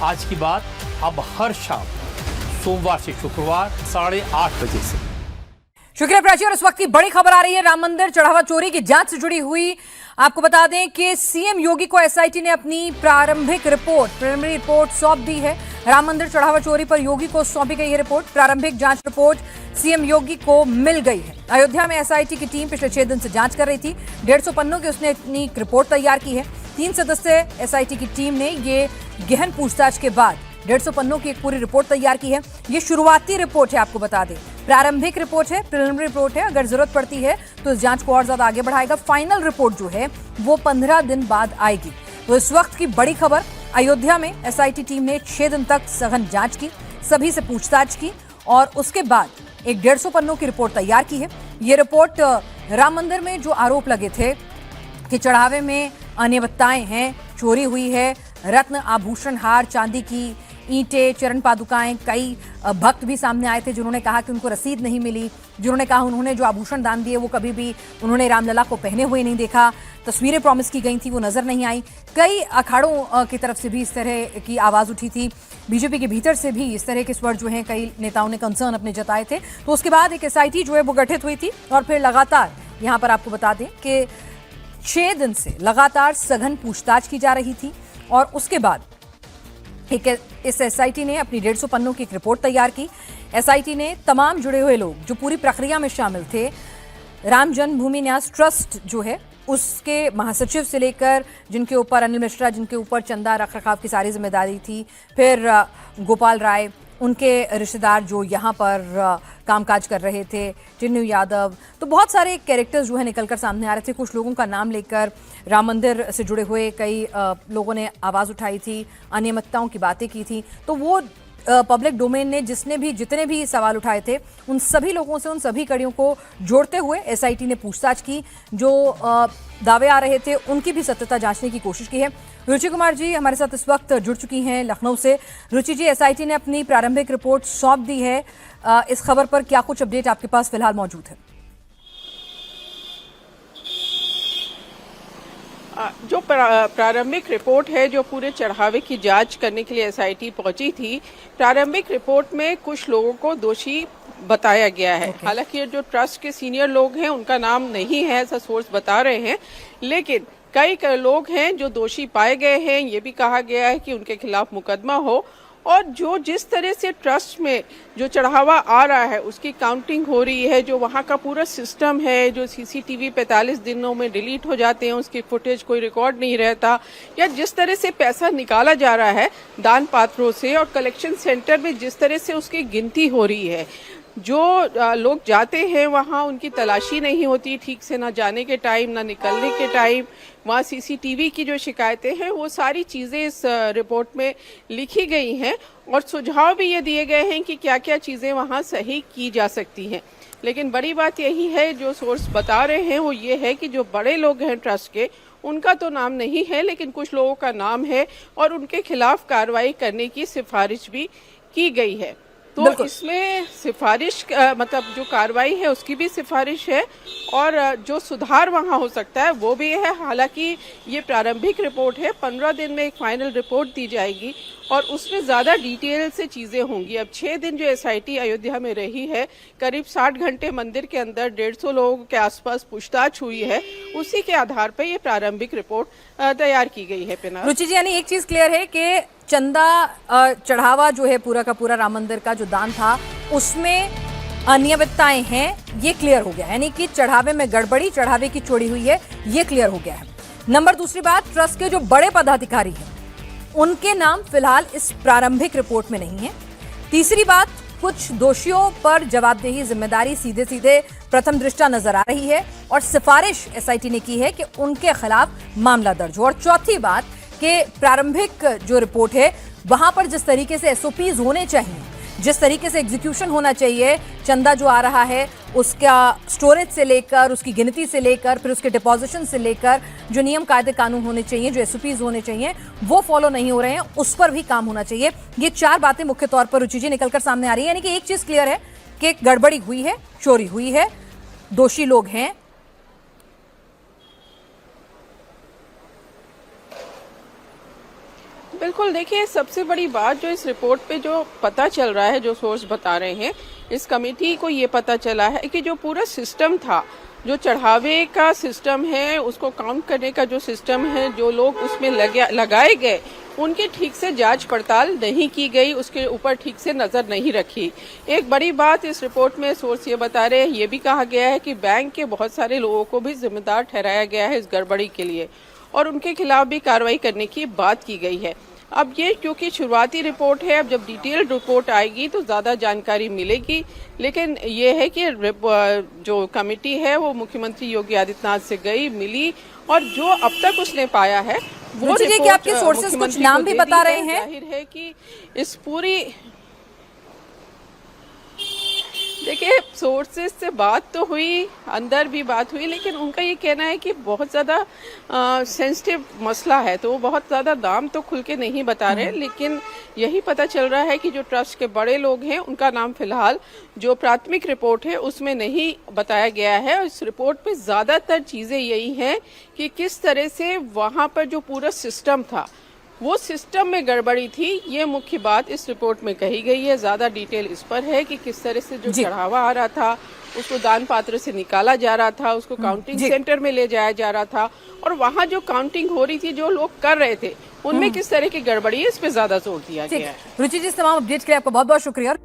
आज की बात अब हर शाम सोमवार से शुक्रवार 8:30 बजे से। शुक्रिया प्राची। और इस वक्त की बड़ी खबर आ रही है राम मंदिर चढ़ावा चोरी की जांच से जुड़ी हुई। आपको बता दें कि सीएम योगी को एसआईटी ने अपनी प्रारंभिक प्रिलिमिनरी रिपोर्ट सौंप दी है। राम मंदिर चढ़ावा चोरी पर योगी को सौंपी गई है रिपोर्ट। प्रारंभिक जांच रिपोर्ट सीएम योगी को मिल गई है। अयोध्या में एसआईटी की टीम पिछले 6 दिन से जांच कर रही थी। 150 पन्नों की उसने अपनी रिपोर्ट तैयार की है। 3 सदस्यीय एसआईटी की टीम ने ये गहन पूछताछ के बाद 150 पन्नों की एक पूरी रिपोर्ट तैयार की है। ये शुरुआती रिपोर्ट है, आपको बता दें प्रारंभिक रिपोर्ट है, प्रिलिमिनरी रिपोर्ट है। अगर जरूरत पड़ती है तो इस जांच को और ज्यादा आगे बढ़ाएगा। फाइनल रिपोर्ट जो है वो 15 दिन बाद आएगी। तो इस वक्त की बड़ी खबर, अयोध्या में एसआईटी टीम ने 6 दिन तक सघन जांच की, सभी से पूछताछ की और उसके बाद एक 150 पन्नों की रिपोर्ट तैयार की है। ये रिपोर्ट राम मंदिर में जो आरोप लगे थे कि चढ़ावे में अनियमितताएं हैं, चोरी हुई है, रत्न आभूषण हार, चांदी की ईंटें, चरण पादुकाएं, कई भक्त भी सामने आए थे जिन्होंने कहा कि उनको रसीद नहीं मिली, जिन्होंने कहा उन्होंने जो आभूषण दान दिए वो कभी भी उन्होंने रामलला को पहने हुए नहीं देखा, तस्वीरें प्रॉमिस की गई थी वो नजर नहीं आई। कई अखाड़ों की तरफ से भी इस तरह की आवाज उठी थी। बीजेपी के भीतर से भी इस तरह के स्वर जो हैं कई नेताओं ने कंसर्न अपने जताए थे। तो उसके बाद एक एसआईटी जो है वो गठित हुई थी और फिर लगातार यहाँ पर आपको बता दें कि 6 दिन से लगातार सघन पूछताछ की जा रही थी और उसके बाद इस एसआईटी ने अपनी 150 पन्नों की एक रिपोर्ट तैयार की। एसआईटी ने तमाम जुड़े हुए लोग जो पूरी प्रक्रिया में शामिल थे, राम जन्मभूमि न्यास ट्रस्ट जो है उसके महासचिव से लेकर जिनके ऊपर अनिल मिश्रा, जिनके ऊपर चंदा रखरखाव की सारी जिम्मेदारी थी, फिर गोपाल राय, उनके रिश्तेदार जो यहाँ पर कामकाज कर रहे थे, चिन्नू यादव, तो बहुत सारे कैरेक्टर्स जो है निकलकर सामने आ रहे थे। कुछ लोगों का नाम लेकर राम मंदिर से जुड़े हुए कई लोगों ने आवाज़ उठाई थी, अनियमितताओं की बातें की थी। तो वो पब्लिक डोमेन ने जितने भी सवाल उठाए थे उन सभी लोगों से, उन सभी कड़ियों को जोड़ते हुए एसआईटी ने पूछताछ की। जो दावे आ रहे थे उनकी भी सत्यता जांचने की कोशिश की है। रुचि कुमार जी हमारे साथ इस वक्त जुड़ चुकी हैं लखनऊ से। रुचि जी, एसआईटी ने अपनी प्रारंभिक रिपोर्ट सौंप दी है। इस खबर पर क्या कुछ अपडेट आपके पास फिलहाल मौजूद है? जो प्रारंभिक रिपोर्ट है, जो पूरे चढ़ावे की जांच करने के लिए एसआईटी पहुंची थी, प्रारंभिक रिपोर्ट में कुछ लोगों को दोषी बताया गया है। हालांकि जो ट्रस्ट के सीनियर लोग हैं उनका नाम नहीं है, ऐसा सोर्स बता रहे हैं, लेकिन कई लोग हैं जो दोषी पाए गए हैं। ये भी कहा गया है कि उनके खिलाफ मुकदमा हो और जो जिस तरह से ट्रस्ट में जो चढ़ावा आ रहा है उसकी काउंटिंग हो रही है, जो वहाँ का पूरा सिस्टम है, जो सीसीटीवी 45 दिनों में डिलीट हो जाते हैं, उसकी फुटेज कोई रिकॉर्ड नहीं रहता, या जिस तरह से पैसा निकाला जा रहा है दान पात्रों से और कलेक्शन सेंटर में जिस तरह से उसकी गिनती हो रही है, जो लोग जाते हैं वहाँ उनकी तलाशी नहीं होती ठीक से, ना जाने के टाइम ना निकलने के टाइम, वहाँ सीसीटीवी की जो शिकायतें हैं वो सारी चीज़ें इस रिपोर्ट में लिखी गई हैं और सुझाव भी ये दिए गए हैं कि क्या क्या चीज़ें वहाँ सही की जा सकती हैं। लेकिन बड़ी बात यही है, जो सोर्स बता रहे हैं वो ये है कि जो बड़े लोग हैं ट्रस्ट के, उनका तो नाम नहीं है लेकिन कुछ लोगों का नाम है और उनके खिलाफ कार्रवाई करने की सिफारिश भी की गई है। तो इसमें सिफारिश मतलब जो कार्रवाई है उसकी भी सिफारिश है और जो सुधार वहाँ हो सकता है वो भी है। हालांकि ये प्रारंभिक रिपोर्ट है, 15 दिन में एक फाइनल रिपोर्ट दी जाएगी और उसमें ज़्यादा डिटेल से चीज़ें होंगी। अब 6 दिन जो एसआईटी अयोध्या में रही है, करीब 60 घंटे मंदिर के अंदर 150 लोगों के आसपास पूछताछ हुई है, उसी के आधार पर ये प्रारंभिक रिपोर्ट तैयार की गई है। पिना रुचि जी, यानी एक चीज़ क्लियर है कि चंदा चढ़ावा जो है पूरा का पूरा राम मंदिर का जो दान था उसमें अनियमितताएं हैं, ये क्लियर हो गया, यानी कि चढ़ावे में गड़बड़ी, चढ़ावे की चोरी हुई है, ये क्लियर हो गया है। नंबर दूसरी बात, ट्रस्ट के जो बड़े पदाधिकारी हैं उनके नाम फिलहाल इस प्रारंभिक रिपोर्ट में नहीं है। तीसरी बात, कुछ दोषियों पर जवाबदेही, जिम्मेदारी सीधे सीधे प्रथम दृष्टया नजर आ रही है और सिफारिश एसआईटी ने की है कि उनके खिलाफ मामला दर्ज हो। और चौथी बात कि प्रारंभिक जो रिपोर्ट है वहां पर जिस तरीके से एसओपीज होने चाहिए, जिस तरीके से एग्जीक्यूशन होना चाहिए, चंदा जो आ रहा है उसका स्टोरेज से लेकर, उसकी गिनती से लेकर, फिर उसके डिपॉजिशन से लेकर जो नियम कायदे कानून होने चाहिए, जो एसओपीज होने चाहिए, वो फॉलो नहीं हो रहे हैं, उस पर भी काम होना चाहिए। ये 4 बातें मुख्य तौर पर रुचि जी निकलकर सामने आ रही है। यानी कि एक चीज क्लियर है कि गड़बड़ी हुई है, चोरी हुई है, दोषी लोग हैं। बिल्कुल, देखिए सबसे बड़ी बात जो इस रिपोर्ट पे जो पता चल रहा है, जो सोर्स बता रहे हैं, इस कमेटी को ये पता चला है कि जो पूरा सिस्टम था, जो चढ़ावे का सिस्टम है, उसको काउंट करने का जो सिस्टम है, जो लोग उसमें लगाए गए, उनकी ठीक से जांच पड़ताल नहीं की गई, उसके ऊपर ठीक से नजर नहीं रखी। एक बड़ी बात इस रिपोर्ट में सोर्स ये बता रहे हैं, ये भी कहा गया है कि बैंक के बहुत सारे लोगों को भी जिम्मेदार ठहराया गया है इस गड़बड़ी के लिए और उनके खिलाफ भी कार्रवाई करने की बात की गई है। अब ये क्योंकि शुरुआती रिपोर्ट है, अब जब डिटेल्ड रिपोर्ट आएगी तो ज़्यादा जानकारी मिलेगी, लेकिन ये है कि जो कमेटी है वो मुख्यमंत्री योगी आदित्यनाथ से गई, मिली और जो अब तक उसने पाया है वो रिपोर्ट कि आपके सोर्सेस कुछ नाम भी बता रहे हैं। जाहिर है कि इस पूरी, देखिए सोर्सेस से बात तो हुई, अंदर भी बात हुई, लेकिन उनका ये कहना है कि बहुत ज़्यादा सेंसिटिव मसला है, तो वो बहुत ज़्यादा दाम तो खुल के नहीं बता रहे, लेकिन यही पता चल रहा है कि जो ट्रस्ट के बड़े लोग हैं उनका नाम फिलहाल जो प्राथमिक रिपोर्ट है उसमें नहीं बताया गया है। और इस रिपोर्ट पे ज़्यादातर चीज़ें यही हैं कि किस तरह से वहाँ पर जो पूरा सिस्टम था वो सिस्टम में गड़बड़ी थी, ये मुख्य बात इस रिपोर्ट में कही गई है। ज्यादा डिटेल इस पर है कि किस तरह से जो चढ़ावा आ रहा था उसको दान पात्र से निकाला जा रहा था, उसको काउंटिंग सेंटर में ले जाया जा रहा था और वहाँ जो काउंटिंग हो रही थी, जो लोग कर रहे थे, उनमें किस तरह की गड़बड़ी है, इस पे ज्यादा जोर दिया गया है। रुचि जी, इस तमाम अपडेट्स के लिए आपको बहुत बहुत शुक्रिया।